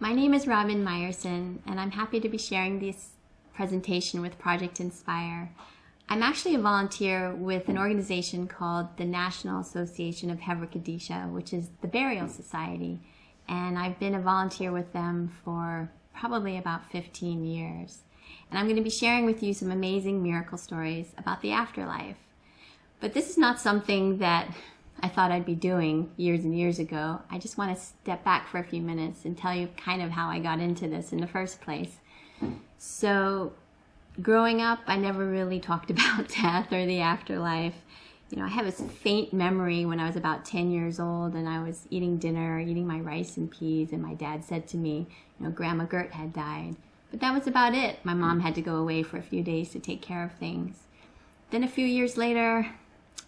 My name is Robin Meyerson, and I'm happy to be sharing this presentation with Project Inspire. I'm actually a volunteer with an organization called the National Association of Hevra Kadisha, which is the Burial Society, and I've been a volunteer with them for probably about 15 years. And I'm going to be sharing with you some amazing miracle stories about the afterlife. But this is not something that I thought I'd be doing years and years ago. I just want to step back for a few minutes and tell you kind of how I got into this in the first place. So, growing up, I never really talked about death or the afterlife. I have a faint memory when I was about 10 years old and I was eating dinner, eating my rice and peas, and my dad said to me, Grandma Gert had died. But that was about it. My mom had to go away for a few days to take care of things. Then a few years later,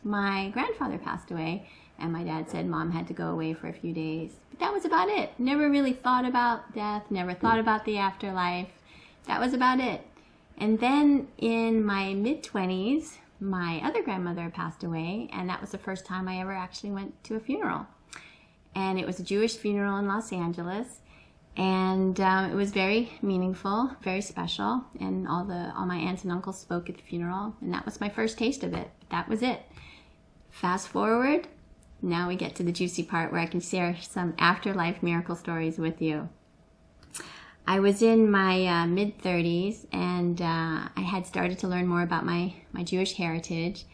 my grandfather passed away, and my dad said Mom had to go away for a few days. But that was about it. Never really thought about death, never thought about the afterlife. That was about it. And then in my mid-20s, my other grandmother passed away, and that was the first time I ever actually went to a funeral. And it was a Jewish funeral in Los Angeles, and it was very meaningful, very special, and all my aunts and uncles spoke at the funeral, and that was my first taste of it. That was it. Fast forward, now we get to the juicy part where I can share some afterlife miracle stories with you. I was in my mid-30s, and I had started to learn more about my Jewish heritage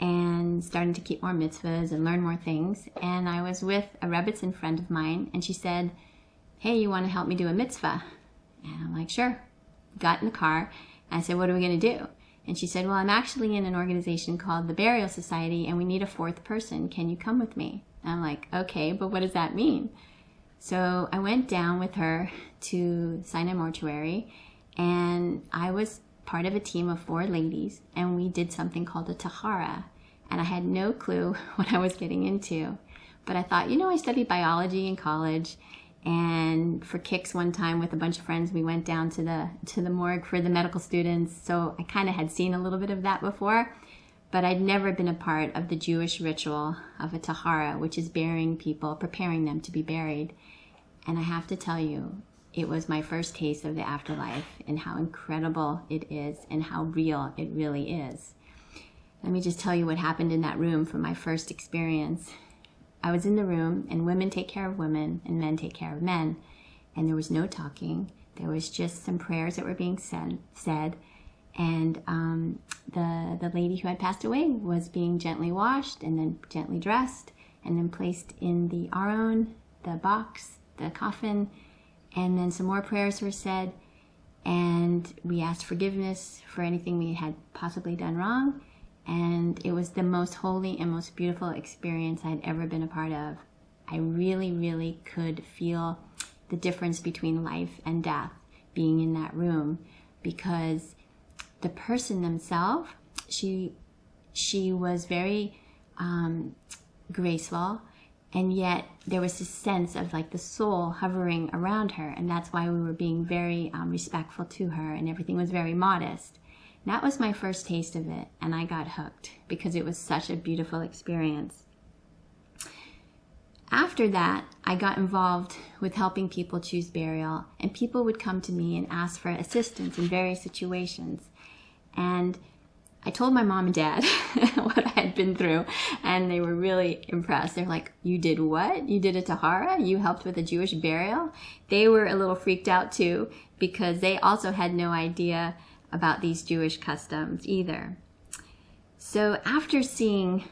and starting to keep more mitzvahs and learn more things. And I was with a Rebbitzin friend of mine, and she said, "Hey, you want to help me do a mitzvah?" And I'm like, "Sure." Got in the car, and I said, "What are we going to do?" And she said, "Well, I'm actually in an organization called the Burial Society, and we need a fourth person. Can you come with me?" And I'm like, "Okay, but what does that mean?" So I went down with her to Sinai Mortuary, and I was part of a team of 4 ladies, and we did something called a tahara, and I had no clue what I was getting into. But I thought, I studied biology in college, and for kicks one time with a bunch of friends, we went down to the morgue for the medical students, so I kind of had seen a little bit of that before, but I'd never been a part of the Jewish ritual of a tahara, which is burying people, preparing them to be buried. And I have to tell you, it was my first taste of the afterlife and how incredible it is and how real it really is. Let me just tell you what happened in that room from my first experience. I was in the room, and women take care of women and men take care of men, and there was no talking. There was just some prayers that were being said, and the lady who had passed away was being gently washed and then gently dressed and then placed in the aron, the box, the coffin, and then some more prayers were said, and we asked forgiveness for anything we had possibly done wrong. And it was the most holy and most beautiful experience I'd ever been a part of. I really, really could feel the difference between life and death being in that room, because the person themselves, she was very graceful, and yet there was this sense of like the soul hovering around her, and that's why we were being very respectful to her, and everything was very modest. That was my first taste of it, and I got hooked because it was such a beautiful experience. After that, I got involved with helping people choose burial, and people would come to me and ask for assistance in various situations. And I told my mom and dad what I had been through, and they were really impressed. They're like, "You did what? You did a tahara? You helped with a Jewish burial?" They were a little freaked out too, because they also had no idea about these Jewish customs either. So after seeing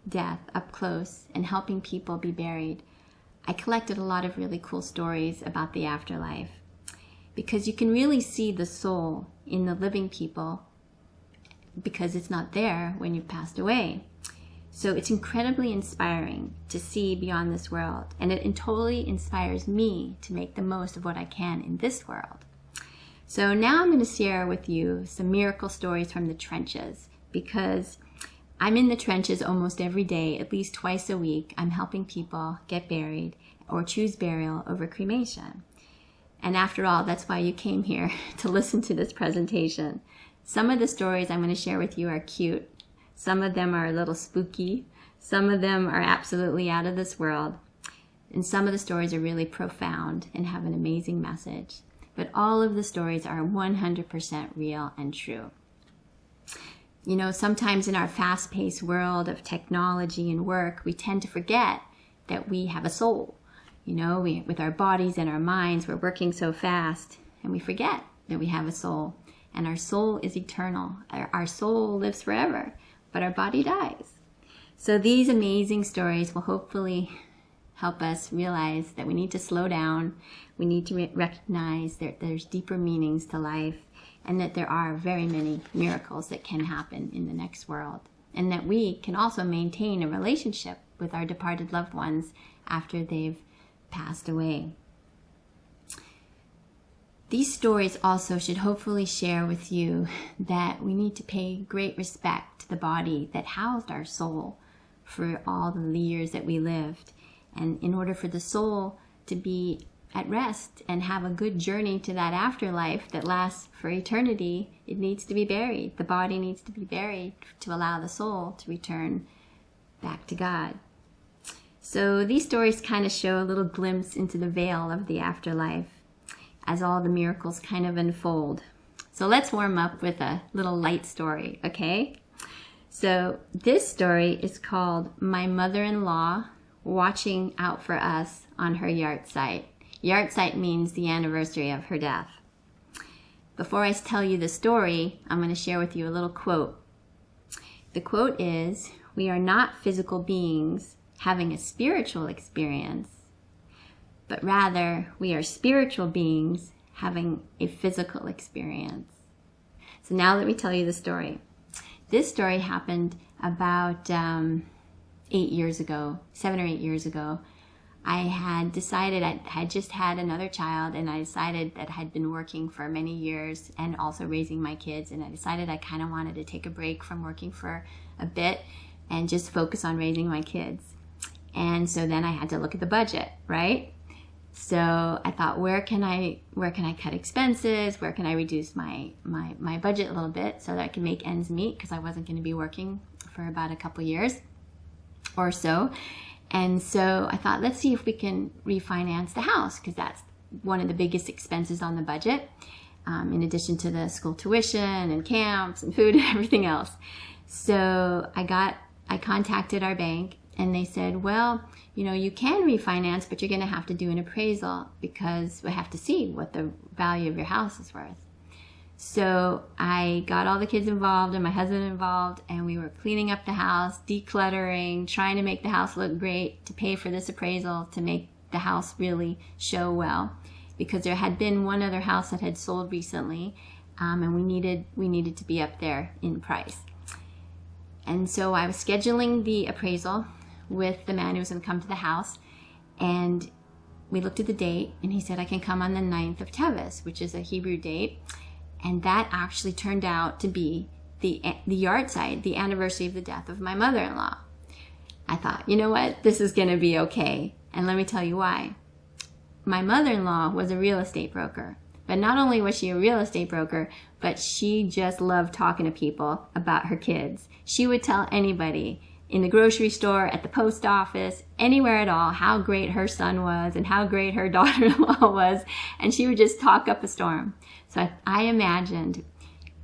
death up close and helping people be buried, I collected a lot of really cool stories about the afterlife, because you can really see the soul in the living people because it's not there when you've passed away. So it's incredibly inspiring to see beyond this world, and it totally inspires me to make the most of what I can in this world. So now I'm going to share with you some miracle stories from the trenches, because I'm in the trenches almost every day, at least twice a week. I'm helping people get buried or choose burial over cremation. And after all, that's why you came here, to listen to this presentation. Some of the stories I'm going to share with you are cute. Some of them are a little spooky. Some of them are absolutely out of this world. And some of the stories are really profound and have an amazing message. But all of the stories are 100% real and true. You know, sometimes in our fast-paced world of technology and work, we tend to forget that we have a soul. You know, with our bodies and our minds, we're working so fast, and we forget that we have a soul. And our soul is eternal. Our soul lives forever, but our body dies. So these amazing stories will hopefully help us realize that we need to slow down. We need to recognize that there's deeper meanings to life, and that there are very many miracles that can happen in the next world. And that we can also maintain a relationship with our departed loved ones after they've passed away. These stories also should hopefully share with you that we need to pay great respect to the body that housed our soul for all the years that we lived. And in order for the soul to be at rest and have a good journey to that afterlife that lasts for eternity, it needs to be buried. The body needs to be buried to allow the soul to return back to God. So these stories kind of show a little glimpse into the veil of the afterlife as all the miracles kind of unfold. So let's warm up with a little light story, okay? So this story is called My Mother-in-Law Watching Out for Us on Her Yahrzeit. Yahrzeit means the anniversary of her death. Before I tell you the story, I'm going to share with you a little quote. The quote is, "We are not physical beings having a spiritual experience, but rather we are spiritual beings having a physical experience." So now let me tell you the story. This story happened about 8 years ago, 7 or 8 years ago. I had decided, I had just had another child, and I decided that I had been working for many years and also raising my kids, and I decided I kind of wanted to take a break from working for a bit and just focus on raising my kids. And so then I had to look at the budget, right? So I thought, where can I cut expenses? Where can I reduce my budget a little bit so that I can make ends meet, because I wasn't going to be working for about a couple years or so. And so I thought, let's see if we can refinance the house, because that's one of the biggest expenses on the budget, in addition to the school tuition and camps and food and everything else. So I contacted our bank, and they said, well, you know, you can refinance, but you're going to have to do an appraisal because we have to see what the value of your house is worth. So I got all the kids involved and my husband involved, and we were cleaning up the house, decluttering, trying to make the house look great, to pay for this appraisal, to make the house really show well, because there had been one other house that had sold recently, and we needed to be up there in price. And so I was scheduling the appraisal with the man who was going to come to the house, and we looked at the date, and he said, I can come on the 9th of Teves, which is a Hebrew date. And that actually turned out to be the Yahrzeit, the anniversary of the death of my mother-in-law. I thought, you know what, this is going to be okay. And let me tell you why. My mother-in-law was a real estate broker. But not only was she a real estate broker, but she just loved talking to people about her kids. She would tell anybody in the grocery store, at the post office, anywhere at all, how great her son was and how great her daughter-in-law was. And she would just talk up a storm. So I imagined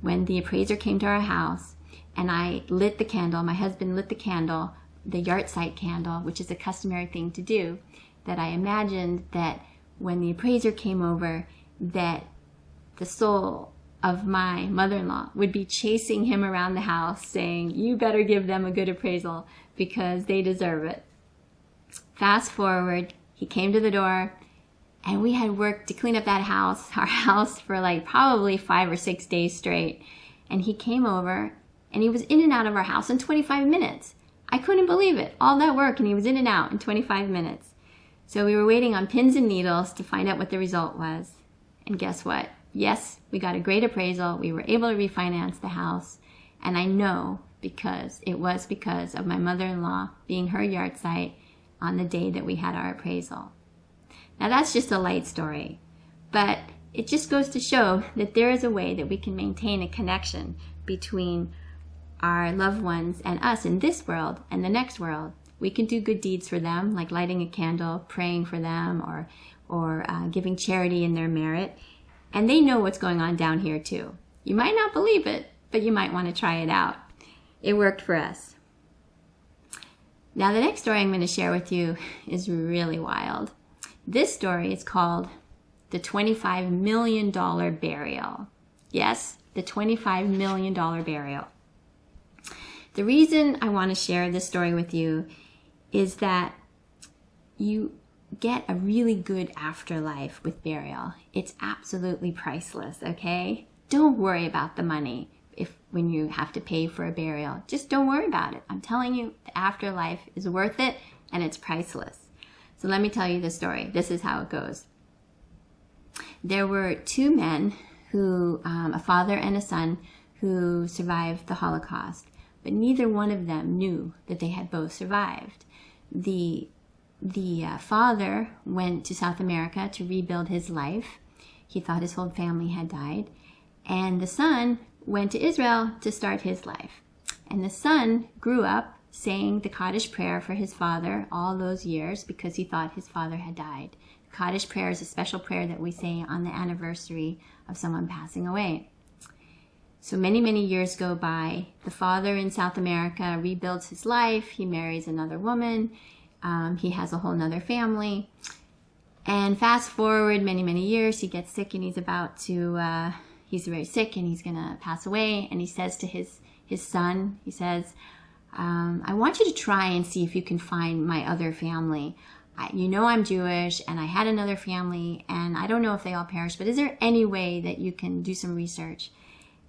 when the appraiser came to our house and I lit the candle, my husband lit the candle, the Yahrzeit candle, which is a customary thing to do, that I imagined that when the appraiser came over, that the soul of my mother-in-law would be chasing him around the house saying, you better give them a good appraisal because they deserve it. Fast forward, he came to the door, and we had worked to clean up that house, our house, for like probably 5 or 6 days straight. And he came over, and he was in and out of our house in 25 minutes. I couldn't believe it. All that work, and he was in and out in 25 minutes. So we were waiting on pins and needles to find out what the result was. And guess what? Yes, we got a great appraisal. We were able to refinance the house. And I know because it was because of my mother-in-law being her Yahrzeit on the day that we had our appraisal. Now that's just a light story, but it just goes to show that there is a way that we can maintain a connection between our loved ones and us in this world and the next world, We can do good deeds for them, like lighting a candle, praying for them, or giving charity in their merit. And they know what's going on down here too. You might not believe it, but you might want to try it out. It worked for us. Now the next story I'm going to share with you is really wild. This story is called the $25 million burial. Yes, the $25 million burial. The reason I want to share this story with you is that you get a really good afterlife with burial. It's absolutely priceless, okay? Don't worry about the money when you have to pay for a burial. Just don't worry about it. I'm telling you, the afterlife is worth it and it's priceless. So let me tell you the story. This is how it goes. There were two men who, a father and a son, who survived the Holocaust, but neither one of them knew that they had both survived. The father went to South America to rebuild his life. He thought his whole family had died. And the son went to Israel to start his life. And the son grew up saying the Kaddish prayer for his father all those years because he thought his father had died. The Kaddish prayer is a special prayer that we say on the anniversary of someone passing away. So many, many years go by. The father in South America rebuilds his life. He marries another woman. He has a whole nother family. And fast forward many, many years, he gets sick and he's about to, he's very sick and he's going to pass away. And he says to his son, he says, I want you to try and see if you can find my other family. You know I'm Jewish and I had another family and I don't know if they all perished, but is there any way that you can do some research?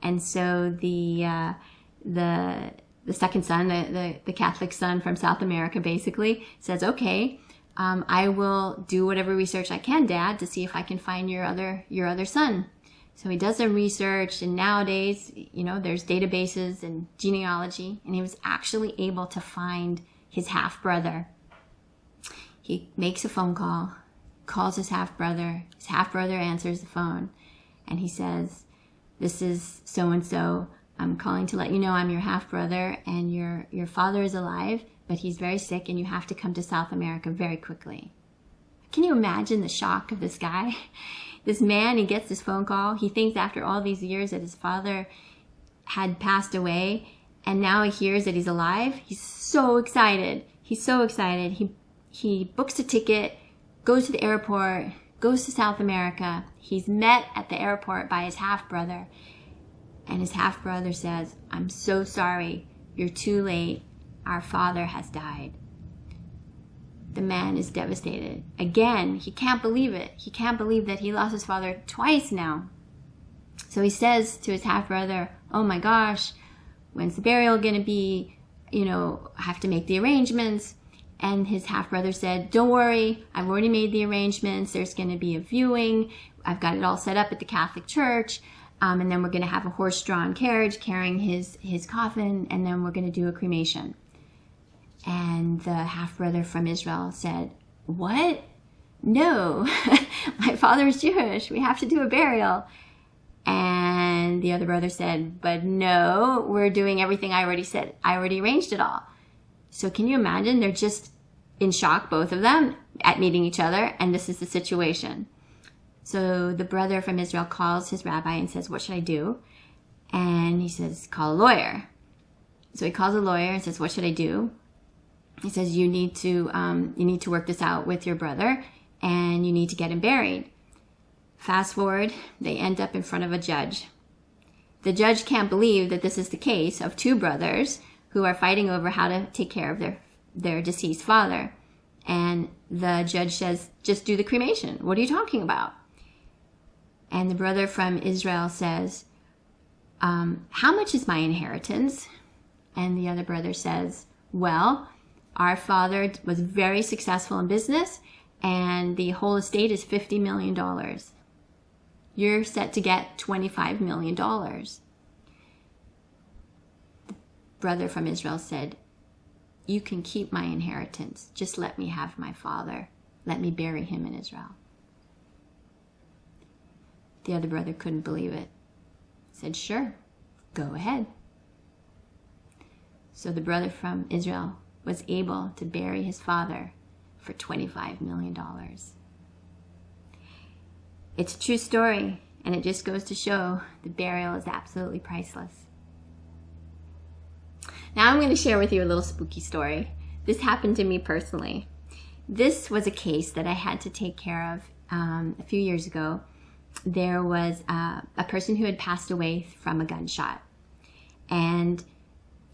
And so the second son, the Catholic son from South America basically says, okay, I will do whatever research I can, Dad, to see if I can find your other son. So he does some research, and nowadays, there's databases and genealogy, and he was actually able to find his half-brother. He makes a phone call, calls his half-brother. His half-brother answers the phone, and he says, this is so-and-so. I'm calling to let you know I'm your half-brother, and your father is alive, but he's very sick, and you have to come to South America very quickly. Can you imagine the shock of this guy? This man, he gets this phone call. He thinks after all these years that his father had passed away, and now he hears that he's alive. He's so excited. He's so excited. He books a ticket, goes to the airport, goes to South America. He's met at the airport by his half-brother, and his half-brother says, I'm so sorry. You're too late. Our father has died. The man is devastated. Again, he can't believe it. He can't believe that he lost his father twice now. So he says to his half-brother, oh my gosh, when's the burial going to be? I have to make the arrangements. And his half-brother said, don't worry, I've already made the arrangements. There's going to be a viewing. I've got it all set up at the Catholic Church. And then we're going to have a horse-drawn carriage carrying his coffin. And then we're going to do a cremation. And the half-brother from Israel said, what? No, my father's Jewish. We have to do a burial. And the other brother said, but no, we're doing everything I already said. I already arranged it all. So can you imagine? They're just in shock, both of them, at meeting each other. And this is the situation. So the brother from Israel calls his rabbi and says, what should I do? And he says, call a lawyer. So he calls a lawyer and says, what should I do? He says, you need to work this out with your brother and you need to get him buried. Fast forward, they end up in front of a judge. The judge can't believe that this is the case of two brothers who are fighting over how to take care of their deceased father. And the judge says, just do the cremation. What are you talking about? And the brother from Israel says, how much is my inheritance? And the other brother says, well, our father was very successful in business, and the whole estate is $50 million. You're set to get $25 million. The brother from Israel said, you can keep my inheritance. Just let me have my father. Let me bury him in Israel. The other brother couldn't believe it. He said, sure, go ahead. So the brother from Israel was able to bury his father for $25 million. It's a true story, and it just goes to show the burial is absolutely priceless. Now I'm going to share with you a little spooky story. This happened to me personally. This was a case that I had to take care of a few years ago. There was a person who had passed away from a gunshot. And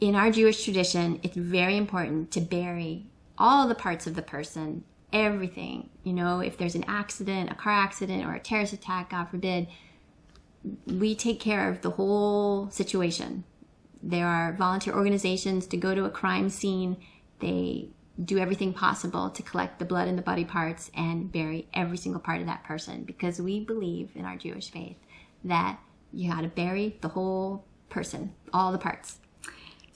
in our Jewish tradition, it's very important to bury all the parts of the person, everything. You know, if there's an accident, a car accident, or a terrorist attack, God forbid, we take care of the whole situation. There are volunteer organizations to go to a crime scene. They do everything possible to collect the blood and the body parts and bury every single part of that person, because we believe in our Jewish faith that you got to bury the whole person, all the parts.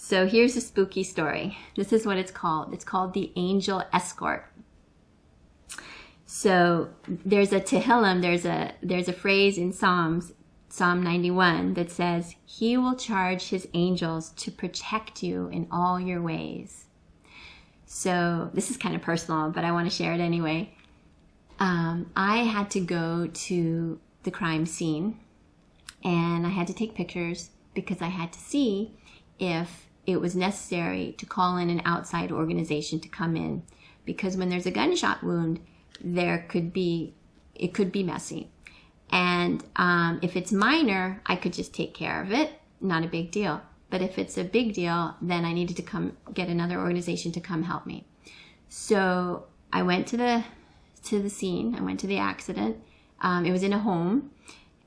So here's a spooky story. This is what it's called. It's called the Angel Escort. So there's a Tehillim, there's a phrase in Psalm 91 that says, "He will charge his angels to protect you in all your ways." So this is kind of personal, but I want to share it anyway. I had to go to the crime scene, and I had to take pictures because I had to see if it was necessary to call in an outside organization to come in, because when there's a gunshot wound, it could be messy. And if it's minor, I could just take care of it, not a big deal. But if it's a big deal, then I needed to come get another organization to come help me. So I went to the scene. I went to the accident. It was in a home,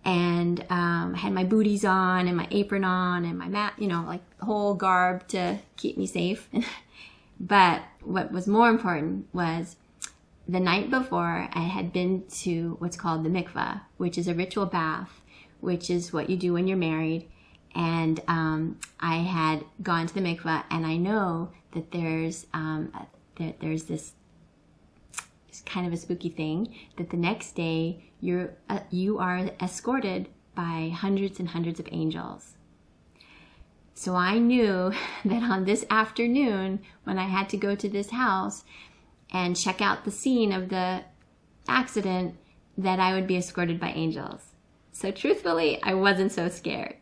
and I had my booties on and my apron on and my mat, like whole garb to keep me safe. But what was more important was the night before, I had been to what's called the mikvah, which is a ritual bath, which is what you do when you're married. And I had gone to the mikvah, and I know that there's this kind of a spooky thing that the next day you are escorted by hundreds and hundreds of angels. So I knew that on this afternoon, when I had to go to this house and check out the scene of the accident, that I would be escorted by angels. So truthfully, I wasn't so scared.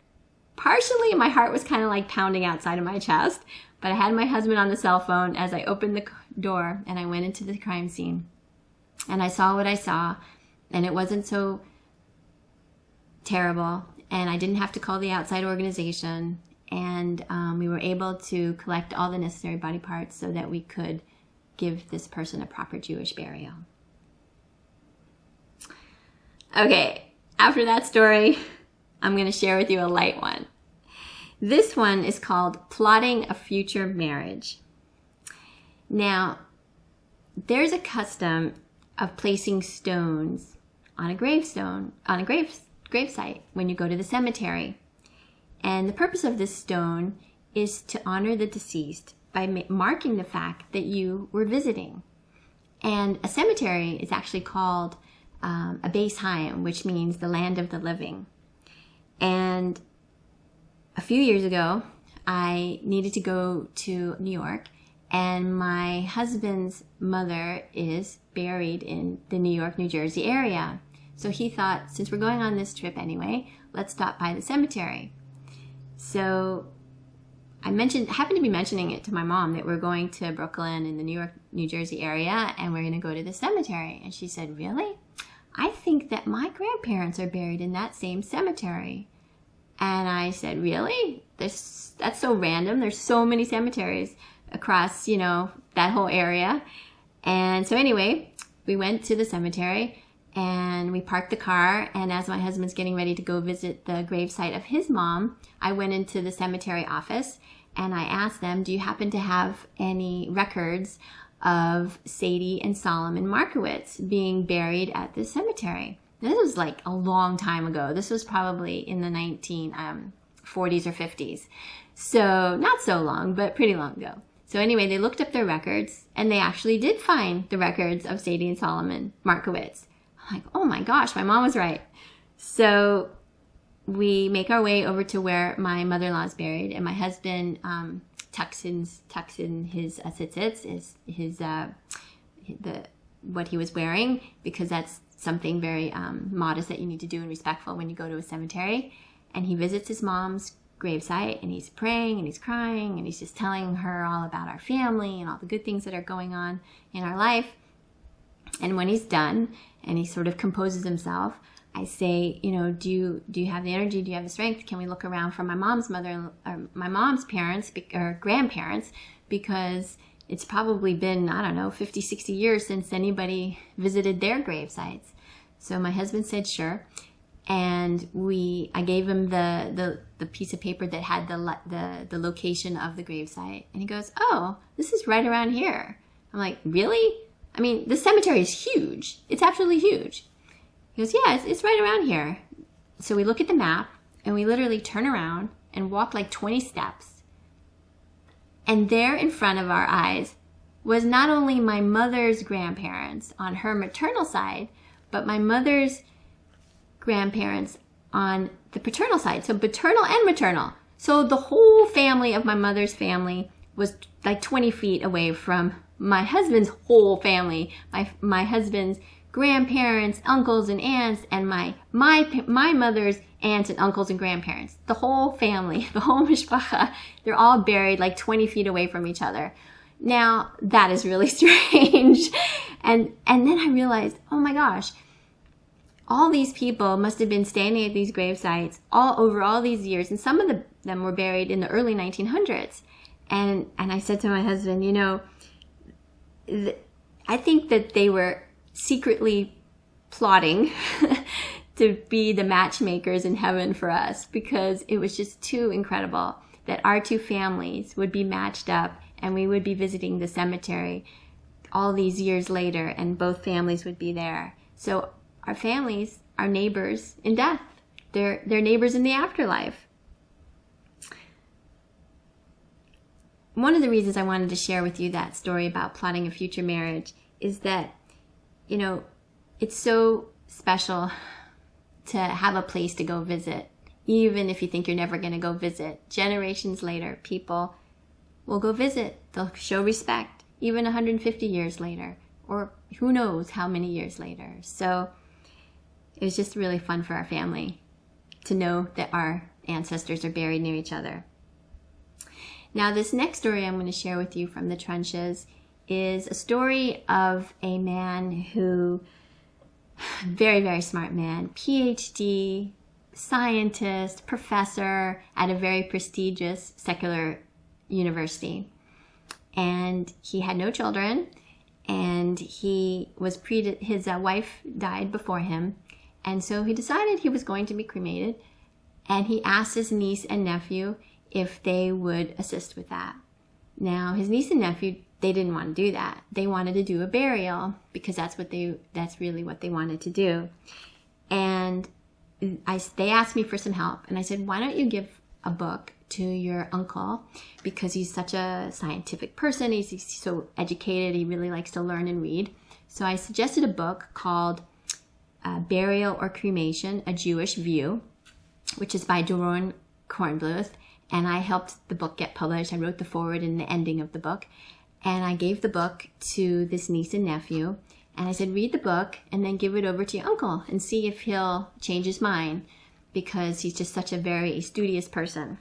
Partially, my heart was kind of like pounding outside of my chest, but I had my husband on the cell phone as I opened the door and I went into the crime scene. And I saw what I saw, and it wasn't so terrible, and I didn't have to call the outside organization, and we were able to collect all the necessary body parts so that we could give this person a proper Jewish burial. Okay, after that story, I'm going to share with you a light one. This one is called Plotting a Future Marriage. Now, there's a custom of placing stones on a gravestone, on a gravesite when you go to the cemetery. And the purpose of this stone is to honor the deceased by marking the fact that you were visiting. And a cemetery is actually called a Beis Hayim, which means the land of the living. And a few years ago, I needed to go to New York, and my husband's mother is buried in the New York, New Jersey area. So he thought, since we're going on this trip anyway, let's stop by the cemetery. So I happened to be mentioning it to my mom that we're going to Brooklyn in the New York, New Jersey area, and we're going to go to the cemetery. And she said, "Really? I think that my grandparents are buried in that same cemetery." And I said, "Really? That's so random. There's so many cemeteries across, that whole area." And so anyway, we went to the cemetery and we parked the car. And as my husband's getting ready to go visit the gravesite of his mom, I went into the cemetery office and I asked them, "Do you happen to have any records of Sadie and Solomon Markowitz being buried at this cemetery?" This was like a long time ago. This was probably in the 1940s or 50s. So not so long, but pretty long ago. So anyway, they looked up their records, and they actually did find the records of Sadie and Solomon Markowitz. I'm like, oh my gosh, my mom was right. So we make our way over to where my mother-in-law is buried, and my husband tucks in his tzitzits, what he was wearing, because that's something very modest that you need to do and respectful when you go to a cemetery. And he visits his mom's gravesite, and he's praying and he's crying and he's just telling her all about our family and all the good things that are going on in our life. And when he's done and he sort of composes himself, I say, do you have the energy? Do you have the strength? Can we look around for my mom's mother, or my mom's parents or grandparents? Because it's probably been, 50, 60 years since anybody visited their grave sites. So my husband said, sure. And I gave him the piece of paper that had the location of the gravesite. And he goes, oh, this is right around here. I'm like, really? I mean, the cemetery is huge. It's absolutely huge. He goes, yeah, it's right around here. So we look at the map, and we literally turn around and walk like 20 steps. And there in front of our eyes was not only my mother's grandparents on her maternal side, but my mother's grandparents on the paternal side. So paternal and maternal. So the whole family of my mother's family was like 20 feet away from my husband's whole family. My husband's grandparents, uncles and aunts, and my mother's aunts and uncles and grandparents. The whole family, the whole mishpacha, they're all buried like 20 feet away from each other. Now, that is really strange. And then I realized, oh my gosh, all these people must have been standing at these grave sites over all these years, and some of them were buried in the early 1900s. And I said to my husband, I think that they were secretly plotting to be the matchmakers in heaven for us, because it was just too incredible that our two families would be matched up and we would be visiting the cemetery all these years later, and both families would be there. So our families are neighbors in death. They're neighbors in the afterlife. One of the reasons I wanted to share with you that story about plotting a future marriage is that, it's so special to have a place to go visit. Even if you think you're never going to go visit, generations later, people will go visit. They'll show respect, even 150 years later, or who knows how many years later. So it was just really fun for our family to know that our ancestors are buried near each other. Now, this next story I'm going to share with you from the trenches is a story of a man who, very, very smart man, PhD, scientist, professor at a very prestigious secular university. And he had no children, and he was his wife died before him. And so he decided he was going to be cremated, and he asked his niece and nephew if they would assist with that. Now, his niece and nephew, they didn't want to do that. They wanted to do a burial because that's really what they wanted to do. And they asked me for some help, and I said, why don't you give a book to your uncle, because he's such a scientific person, he's so educated, he really likes to learn and read. So I suggested a book called Burial or Cremation, A Jewish View, which is by Doron Kornbluth, and I helped the book get published. I wrote the foreword and the ending of the book, and I gave the book to this niece and nephew, and I said, read the book and then give it over to your uncle and see if he'll change his mind, because he's just such a very studious person.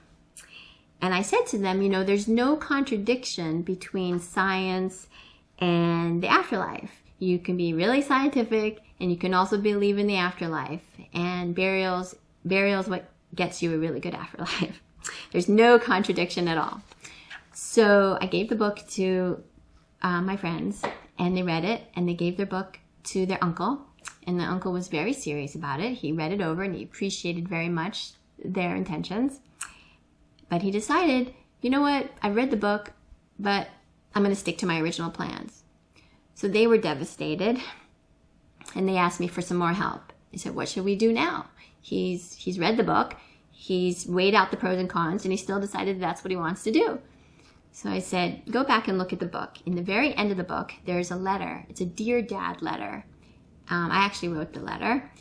And I said to them, there's no contradiction between science and the afterlife. You can be really scientific, and you can also believe in the afterlife. And burial's what gets you a really good afterlife. There's no contradiction at all. So I gave the book to my friends, and they read it, and they gave their book to their uncle. And the uncle was very serious about it. He read it over, and he appreciated very much their intentions. But he decided, you know what, I read the book, but I'm going to stick to my original plans. So they were devastated, and they asked me for some more help. They said, what should we do now? He's read the book, he's weighed out the pros and cons, and he still decided that's what he wants to do. So I said, go back and look at the book. In the very end of the book, there's a letter. It's a Dear Dad letter. I actually wrote the letter,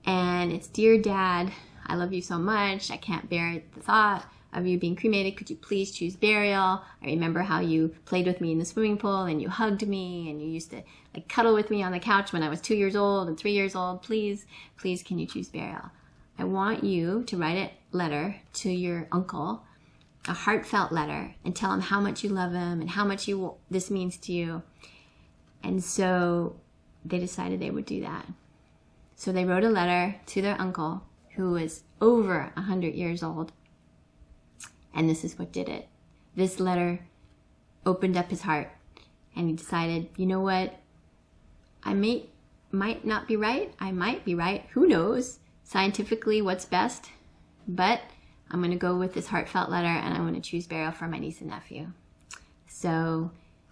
and it's, Dear Dad, I love you so much. I can't bear the thought of you being cremated, could you please choose burial? I remember how you played with me in the swimming pool and you hugged me and you used to like cuddle with me on the couch when I was 2 years old and 3 years old. Please, please, can you choose burial? I want you to write a letter to your uncle, a heartfelt letter, and tell him how much you love him and how much this means to you. And so they decided they would do that. So they wrote a letter to their uncle, who was over 100 years old. And this is what did it. This letter opened up his heart, and he decided, you know what? I might not be right. I might be right. Who knows scientifically what's best? But I'm going to go with this heartfelt letter, and I'm going to choose burial for my niece and nephew. So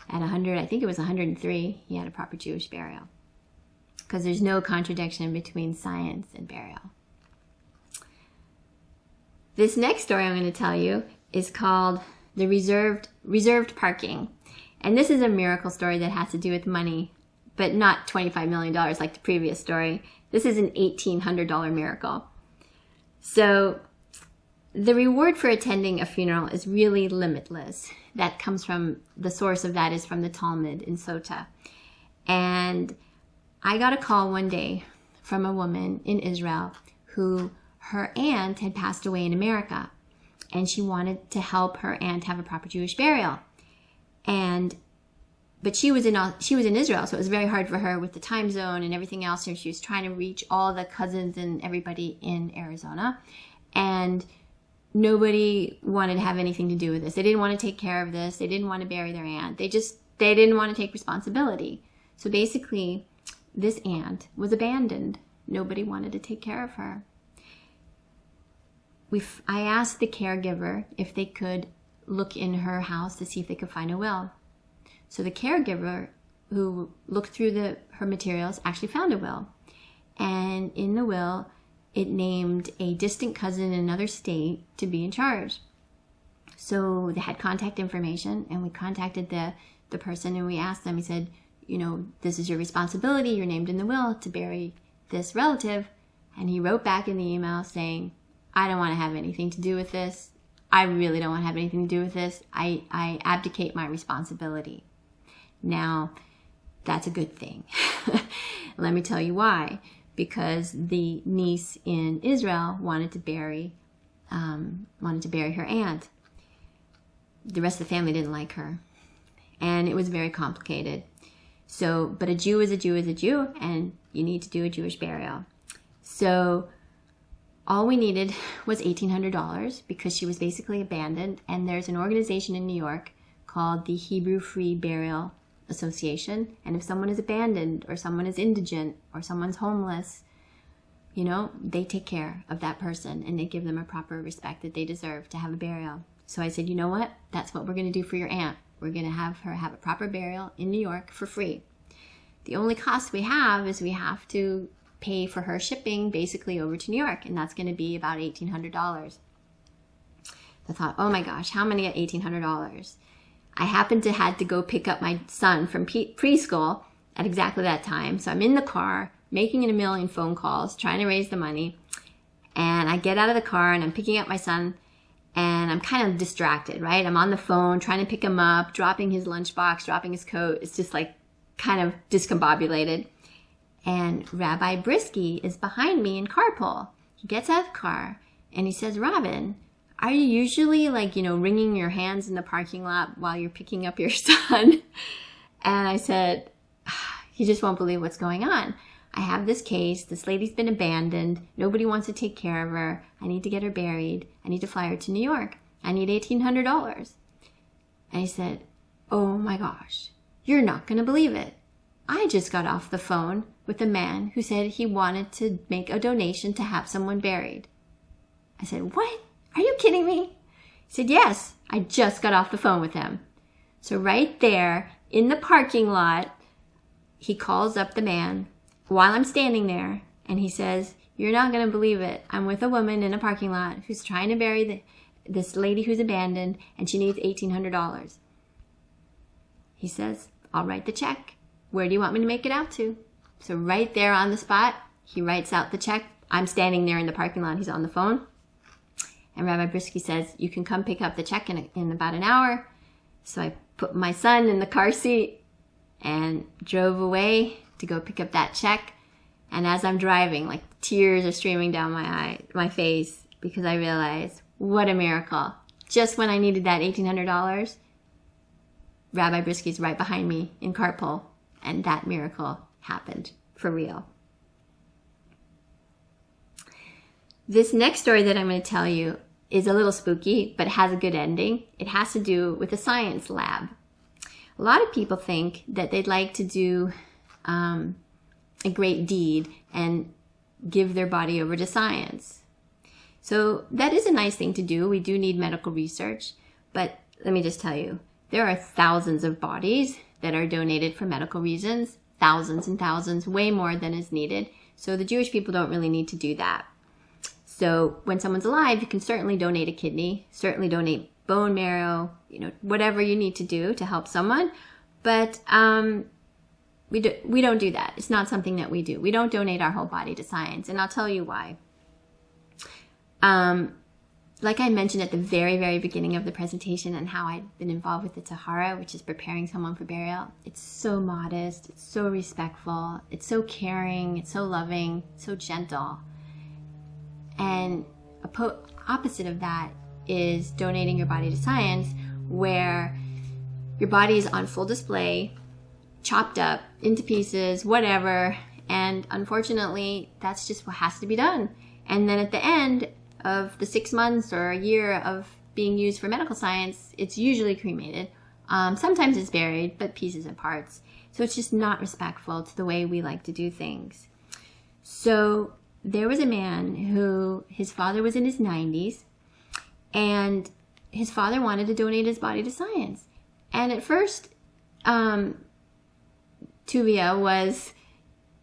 at 100, I think it was 103, he had a proper Jewish burial. Because there's no contradiction between science and burial. This next story I'm going to tell you is called the reserved parking. And this is a miracle story that has to do with money, but not $25 million like the previous story. This is an $1,800 miracle. So the reward for attending a funeral is really limitless. That comes from, the source of that is from the Talmud in Sota. And I got a call one day from a woman in Israel who her aunt had passed away in America, and she wanted to help her aunt have a proper Jewish burial. But she was in Israel, so it was very hard for her with the time zone and everything else. And she was trying to reach all the cousins and everybody in Arizona, and nobody wanted to have anything to do with this. They didn't want to take care of this. They didn't want to bury their aunt. They didn't want to take responsibility. So basically, this aunt was abandoned. Nobody wanted to take care of her. I asked the caregiver if they could look in her house to see if they could find a will. So the caregiver who looked through her materials actually found a will. And in the will, it named a distant cousin in another state to be in charge. So they had contact information, and we contacted the person, and we asked them, he said, you know, this is your responsibility, you're named in the will to bury this relative. And he wrote back in the email saying, I don't want to have anything to do with this. I really don't want to have anything to do with this. I abdicate my responsibility. Now, that's a good thing. Let me tell you why. Because the niece in Israel wanted to bury her aunt. The rest of the family didn't like her, and it was very complicated. So, but a Jew is a Jew is a Jew, and you need to do a Jewish burial. So all we needed was $1,800 because she was basically abandoned. And there's an organization in New York called the Hebrew Free Burial Association. And if someone is abandoned, or someone is indigent, or someone's homeless, you know, they take care of that person and they give them a proper respect that they deserve to have a burial. So I said, you know what? That's what we're going to do for your aunt. We're going to have her have a proper burial in New York for free. The only cost we have is we have to pay for her shipping basically over to New York, and that's going to be about $1,800. I thought, oh my gosh, how many at $1,800? I happened to had to go pick up my son from preschool at exactly that time. So I'm in the car making a million phone calls, trying to raise the money. And I get out of the car and I'm picking up my son, and I'm kind of distracted, right? I'm on the phone trying to pick him up, dropping his lunchbox, dropping his coat. It's just like kind of discombobulated. And Rabbi Brisky is behind me in carpool. He gets out of the car and he says, Robin, are you usually like, you know, wringing your hands in the parking lot while you're picking up your son? And I said, you just won't believe what's going on. I have this case. This lady's been abandoned. Nobody wants to take care of her. I need to get her buried. I need to fly her to New York. I need $1,800. And he said, oh my gosh, you're not going to believe it. I just got off the phone with a man who said he wanted to make a donation to have someone buried. I said, what? Are you kidding me? He said, yes, I just got off the phone with him. So right there in the parking lot, he calls up the man while I'm standing there, and he says, you're not going to believe it. I'm with a woman in a parking lot who's trying to bury this lady who's abandoned, and she needs $1,800. He says, I'll write the check. Where do you want me to make it out to? So right there on the spot, he writes out the check. I'm standing there in the parking lot. He's on the phone. And Rabbi Brisky says, you can come pick up the check in about an hour. So I put my son in the car seat and drove away to go pick up that check. And as I'm driving, like tears are streaming down my face, because I realized, what a miracle. Just when I needed that $1,800, Rabbi Brisky's right behind me in carpool, and that miracle happened for real. This next story that I'm going to tell you is a little spooky, but has a good ending. It has to do with a science lab. A lot of people think that they'd like to do a great deed and give their body over to science. So that is a nice thing to do. We do need medical research, but let me just tell you, there are thousands of bodies that are donated for medical reasons, thousands and thousands, way more than is needed. So the Jewish people don't really need to do that. So when someone's alive, you can certainly donate a kidney, certainly donate bone marrow, whatever you need to do to help someone. But we don't do that. It's not something that we do. We don't donate our whole body to science, and I'll tell you why. Like I mentioned at the very, very beginning of the presentation, and how I've been involved with the Tahara, which is preparing someone for burial, it's so modest, it's so respectful, it's so caring, it's so loving, so gentle. And opposite of that is donating your body to science, where your body is on full display, chopped up into pieces, whatever, and unfortunately, that's just what has to be done. And then at the end of the 6 months or a year of being used for medical science, it's usually cremated. Sometimes it's buried, but pieces and parts. So it's just not respectful to the way we like to do things. So there was a man who, his father was in his 90s, and his father wanted to donate his body to science. And at first, Tuvia was,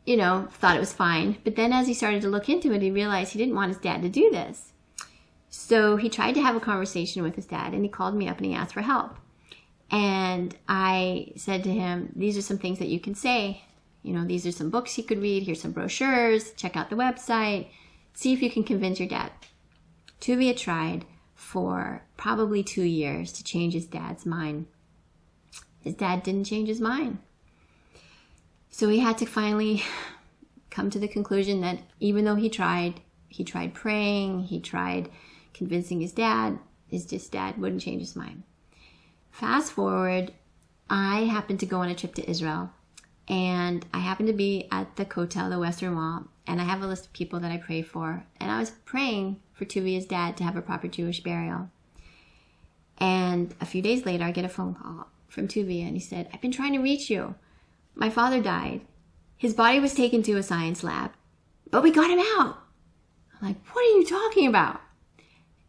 thought it was fine. But then as he started to look into it, he realized he didn't want his dad to do this. So he tried to have a conversation with his dad, and he called me up and he asked for help. And I said to him, these are some things that you can say. These are some books he could read. Here's some brochures. Check out the website. See if you can convince your dad. Tuvia tried for probably 2 years to change his dad's mind. His dad didn't change his mind. So he had to finally come to the conclusion that even though he tried praying, he tried convincing his dad wouldn't change his mind. Fast forward, I happened to go on a trip to Israel. And I happened to be at the Kotel, the Western Wall, and I have a list of people that I pray for. And I was praying for Tuvia's dad to have a proper Jewish burial. And a few days later, I get a phone call from Tuvia, and he said, I've been trying to reach you. My father died. His body was taken to a science lab, but we got him out. I'm like, what are you talking about?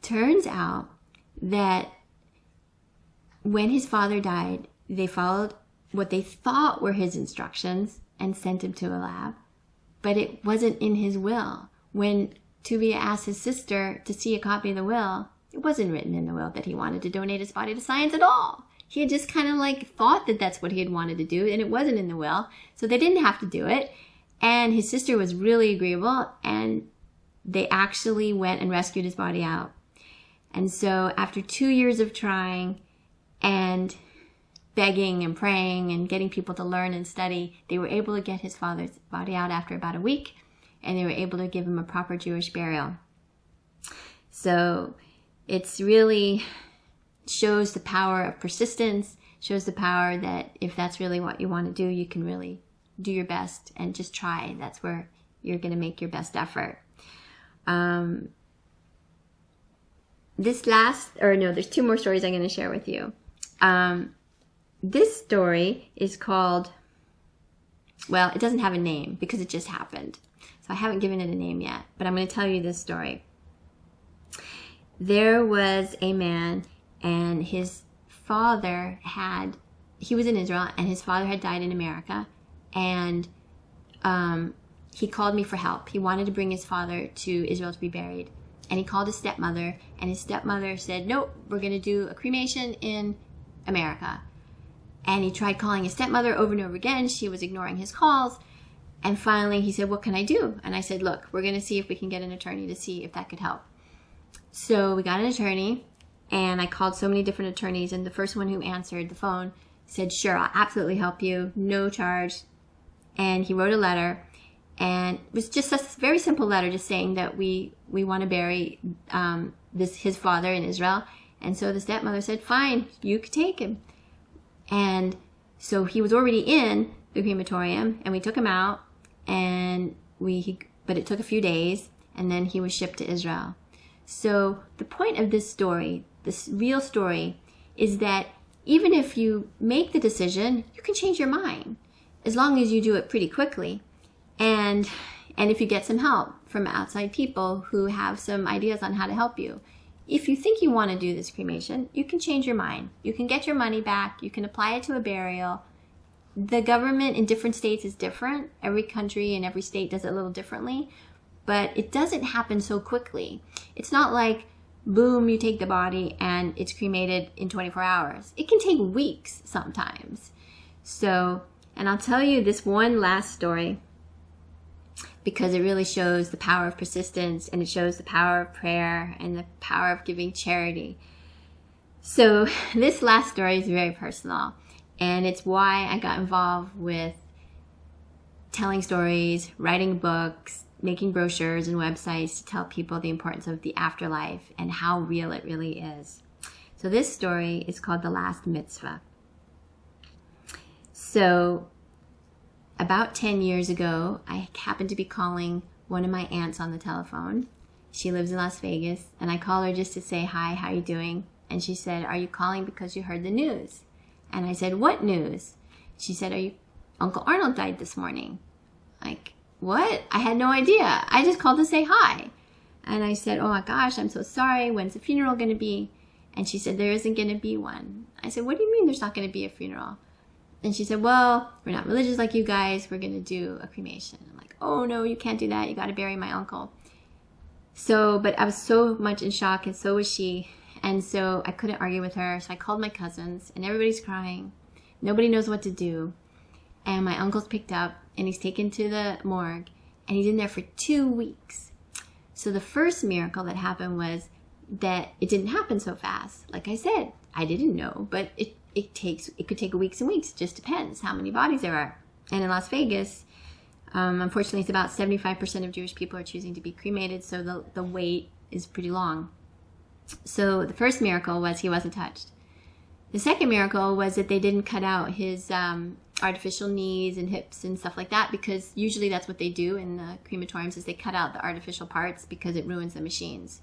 Turns out that when his father died, they followed what they thought were his instructions and sent him to a lab, but it wasn't in his will. When Tuvia asked his sister to see a copy of the will, it wasn't written in the will that he wanted to donate his body to science at all. He had just kind of thought that that's what he had wanted to do, and it wasn't in the will, so they didn't have to do it. And his sister was really agreeable, and they actually went and rescued his body out. And so after 2 years of trying and begging and praying and getting people to learn and study, they were able to get his father's body out after about a week, and they were able to give him a proper Jewish burial. So it's really shows the power of persistence, shows the power that if that's really what you want to do, you can really do your best and just try. That's where you're going to make your best effort. There's 2 more stories I'm going to share with you. This story is called, it doesn't have a name because it just happened. So I haven't given it a name yet, but I'm going to tell you this story. There was a man, and his father he was in Israel, and his father had died in America, and he called me for help. He wanted to bring his father to Israel to be buried, and he called his stepmother, and his stepmother said, nope, we're going to do a cremation in America. And he tried calling his stepmother over and over again. She was ignoring his calls. And finally he said, what can I do? And I said, look, we're going to see if we can get an attorney to see if that could help. So we got an attorney, and I called so many different attorneys, and the first one who answered the phone said, sure, I'll absolutely help you, no charge. And he wrote a letter, and it was just a very simple letter just saying that we want to bury his father in Israel. And so the stepmother said, fine, you could take him. And so he was already in the crematorium, and we took him out, and but it took a few days, and then he was shipped to Israel. So the point of this story, this real story, is that even if you make the decision, you can change your mind as long as you do it pretty quickly. And if you get some help from outside people who have some ideas on how to help you. If you think you want to do this cremation, you can change your mind. You can get your money back. You can apply it to a burial. The government in different states is different. Every country and every state does it a little differently. But it doesn't happen so quickly. It's not like, boom, you take the body and it's cremated in 24 hours. It can take weeks sometimes. So, and I'll tell you this one last story because it really shows the power of persistence, and it shows the power of prayer and the power of giving charity. So this last story is very personal, and it's why I got involved with telling stories, writing books, making brochures and websites to tell people the importance of the afterlife and how real it really is. So this story is called The Last Mitzvah. So about 10 years ago, I happened to be calling one of my aunts on the telephone. She lives in Las Vegas, and I called her just to say, hi, how are you doing? And she said, are you calling because you heard the news? And I said, what news? She said, Uncle Arnold died this morning. Like, what? I had no idea. I just called to say hi. And I said, oh my gosh, I'm so sorry. When's the funeral going to be? And she said, there isn't going to be one. I said, what do you mean there's not going to be a funeral? And she said, well, we're not religious like you guys. We're going to do a cremation. I'm like, oh no, you can't do that. You got to bury my uncle. So, but I was so much in shock, and so was she. And so I couldn't argue with her. So I called my cousins, and everybody's crying. Nobody knows what to do. And my uncle's picked up, and he's taken to the morgue, and he's in there for 2 weeks. So the first miracle that happened was that it didn't happen so fast. Like I said, I didn't know, but it could take weeks and weeks. It just depends how many bodies there are. And in Las Vegas, unfortunately, it's about 75% of Jewish people are choosing to be cremated, so the wait is pretty long. So the first miracle was he wasn't touched. The second miracle was that they didn't cut out his artificial knees and hips and stuff like that, because usually that's what they do in the crematoriums, is they cut out the artificial parts because it ruins the machines.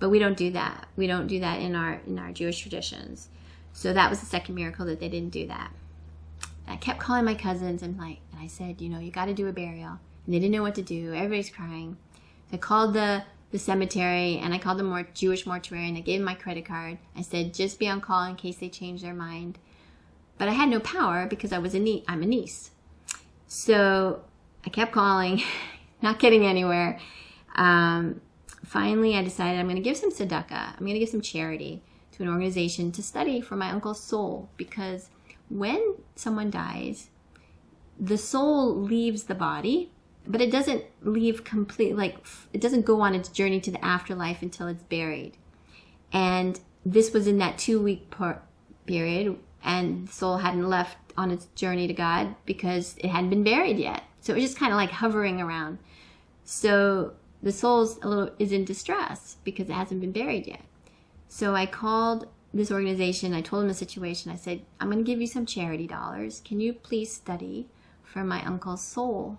But we don't do that. We don't do that in our Jewish traditions. So that was the second miracle, that they didn't do that. And I kept calling my cousins and I said, you got to do a burial. And they didn't know what to do. Everybody's crying. So I called the cemetery, and I called the Jewish mortuary, and I gave them my credit card. I said, just be on call in case they change their mind. But I had no power because I'm a niece. So I kept calling, not getting anywhere. Finally, I decided I'm going to give some tzedakah. I'm going to give some charity to an organization to study for my uncle's soul, because when someone dies, the soul leaves the body, but it doesn't leave completely, it doesn't go on its journey to the afterlife until it's buried. And this was in that 2-week period, and the soul hadn't left on its journey to God because it hadn't been buried yet. So it was just kind of like hovering around. So the soul is in distress because it hasn't been buried yet. So I called this organization. I told them the situation. I said, I'm going to give you some charity dollars. Can you please study for my uncle's soul?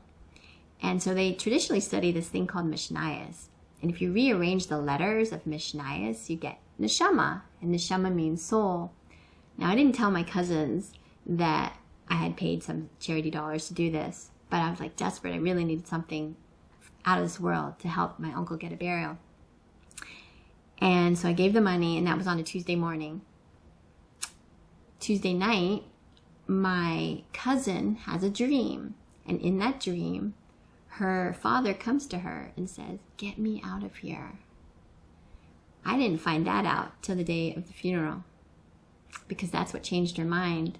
And so they traditionally study this thing called Mishnayos. And if you rearrange the letters of Mishnayos, you get neshama. And neshama means soul. Now, I didn't tell my cousins that I had paid some charity dollars to do this. But I was desperate. I really needed something out of this world to help my uncle get a burial. And so I gave the money, and that was on a Tuesday morning. Tuesday night, my cousin has a dream. And in that dream, her father comes to her and says, get me out of here. I didn't find that out till the day of the funeral, because that's what changed her mind.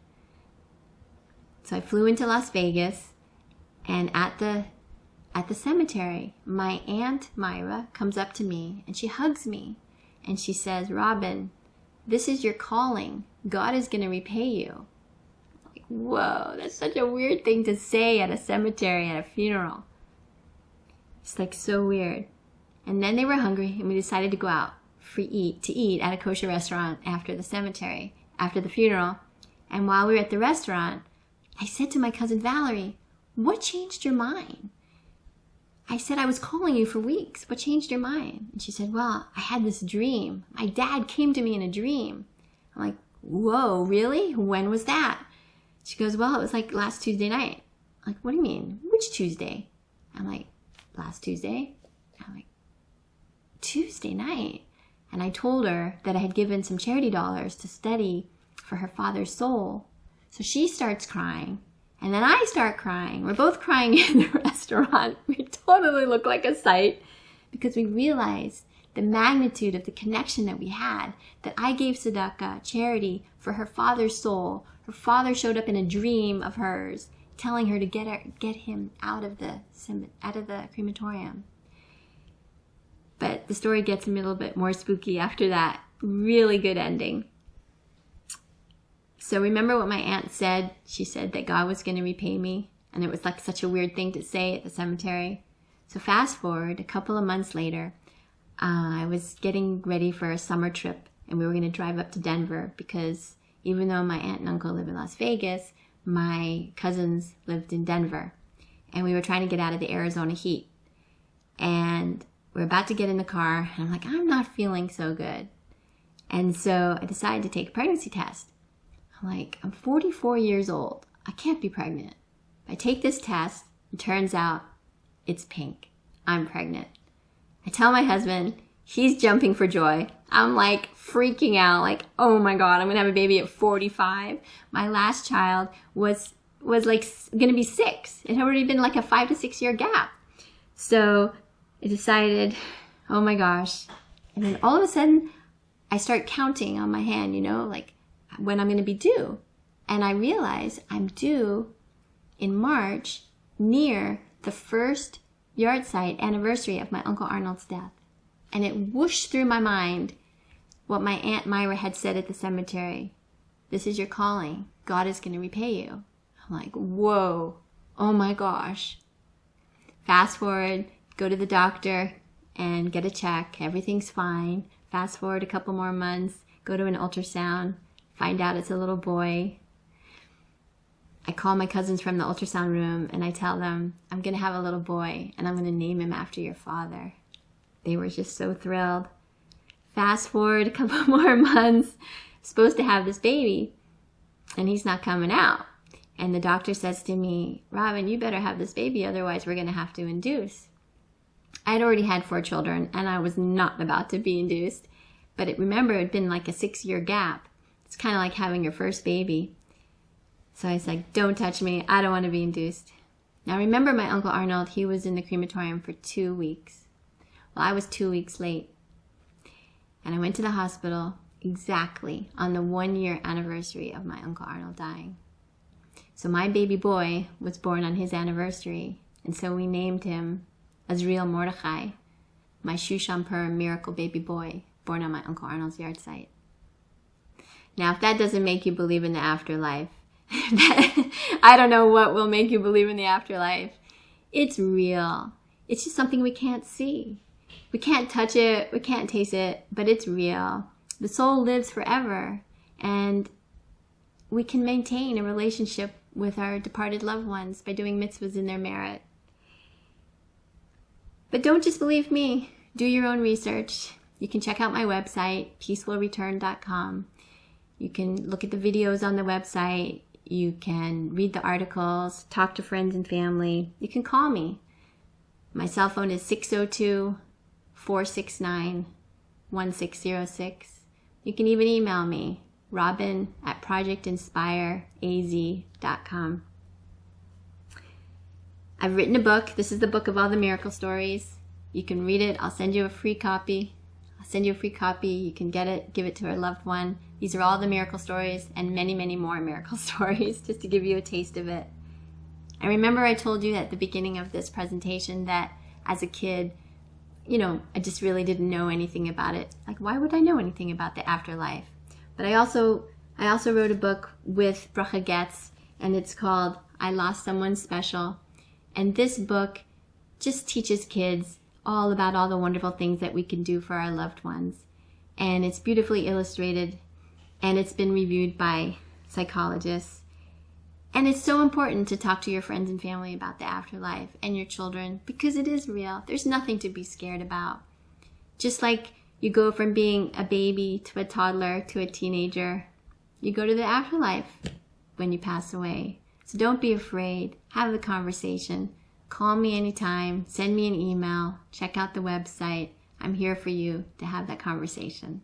So I flew into Las Vegas, and at the cemetery, my Aunt Myra comes up to me, and she hugs me. and she says, Robin, this is your calling. God is going to repay you. Like, whoa, that's such a weird thing to say at a cemetery, at a funeral. It's like so weird. And then they were hungry, and we decided to go out to eat at a kosher restaurant after the cemetery, after the funeral. And while we were at the restaurant, I said to my cousin Valerie, what changed your mind? I said, I was calling you for weeks. What changed your mind? And she said, well, I had this dream. My dad came to me in a dream. I'm like, whoa, really? When was that? She goes, well, it was like last Tuesday night. I'm like, what do you mean? Which Tuesday? I'm like, last Tuesday? I'm like, Tuesday night? And I told her that I had given some charity dollars to study for her father's soul. So she starts crying. And then I start crying. We're both crying in the restaurant. We totally look like a sight because we realized the magnitude of the connection that we had, that I gave tzedakah, charity, for her father's soul. Her father showed up in a dream of hers, telling her to get him out of the crematorium. But the story gets a little bit more spooky after that. Really good ending. So remember what my aunt said? She said that God was going to repay me. And it was like such a weird thing to say at the cemetery. So fast forward a couple of months later, I was getting ready for a summer trip. And we were going to drive up to Denver because even though my aunt and uncle live in Las Vegas, my cousins lived in Denver. And we were trying to get out of the Arizona heat. And we're about to get in the car. And I'm like, I'm not feeling so good. And so I decided to take a pregnancy test. I'm like, I'm 44 years old. I can't be pregnant. I take this test. It turns out it's pink. I'm pregnant. I tell my husband. He's jumping for joy. I'm like freaking out. Like, oh my God, I'm going to have a baby at 45. My last child was like going to be 6. It had already been like a 5 to 6 year gap. So I decided, oh my gosh. And then all of a sudden, I start counting on my hand, like when I'm going to be due. And I realize I'm due in March near the first yard site anniversary of my Uncle Arnold's death. And it whooshed through my mind what my Aunt Myra had said at the cemetery. This is your calling. God is going to repay you. I'm like, whoa, oh my gosh. Fast forward, go to the doctor and get a check. Everything's fine. Fast forward a couple more months, go to an ultrasound, find out it's a little boy. I call my cousins from the ultrasound room and I tell them, I'm going to have a little boy and I'm going to name him after your father. They were just so thrilled. Fast forward a couple more months, supposed to have this baby and he's not coming out. And the doctor says to me, Robin, you better have this baby, otherwise we're going to have to induce. I'd already had 4 children and I was not about to be induced. But remember, it had been like a 6-year gap. It's kind of like having your first baby. So I was like, don't touch me. I don't want to be induced. Now remember my Uncle Arnold, he was in the crematorium for 2 weeks. Well, I was 2 weeks late. And I went to the hospital exactly on the 1-year anniversary of my Uncle Arnold dying. So my baby boy was born on his anniversary. And so we named him Azriel Mordechai, my Shushan Purim miracle baby boy, born on my Uncle Arnold's yard site. Now, if that doesn't make you believe in the afterlife, I don't know what will make you believe in the afterlife. It's real. It's just something we can't see. We can't touch it. We can't taste it, but it's real. The soul lives forever, and we can maintain a relationship with our departed loved ones by doing mitzvahs in their merit. But don't just believe me. Do your own research. You can check out my website, peacewillreturn.com. You can look at the videos on the website. You can read the articles, talk to friends and family. You can call me. My cell phone is 602-469-1606. You can even email me, robin@projectinspireaz.com. I've written a book. This is the book of all the miracle stories. You can read it. I'll send you a free copy. You can get it, give it to a loved one. These are all the miracle stories and many, many more miracle stories, just to give you a taste of it. I remember I told you at the beginning of this presentation that as a kid, I just really didn't know anything about it. Like, why would I know anything about the afterlife? But I also wrote a book with Bracha Getz, and it's called I Lost Someone Special. And this book just teaches kids all about all the wonderful things that we can do for our loved ones. And it's beautifully illustrated, and it's been reviewed by psychologists. And it's so important to talk to your friends and family about the afterlife and your children, because it is real. There's nothing to be scared about. Just like you go from being a baby to a toddler to a teenager, you go to the afterlife when you pass away. So don't be afraid. Have the conversation. Call me anytime. Send me an email. Check out the website. I'm here for you to have that conversation.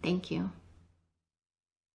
Thank you.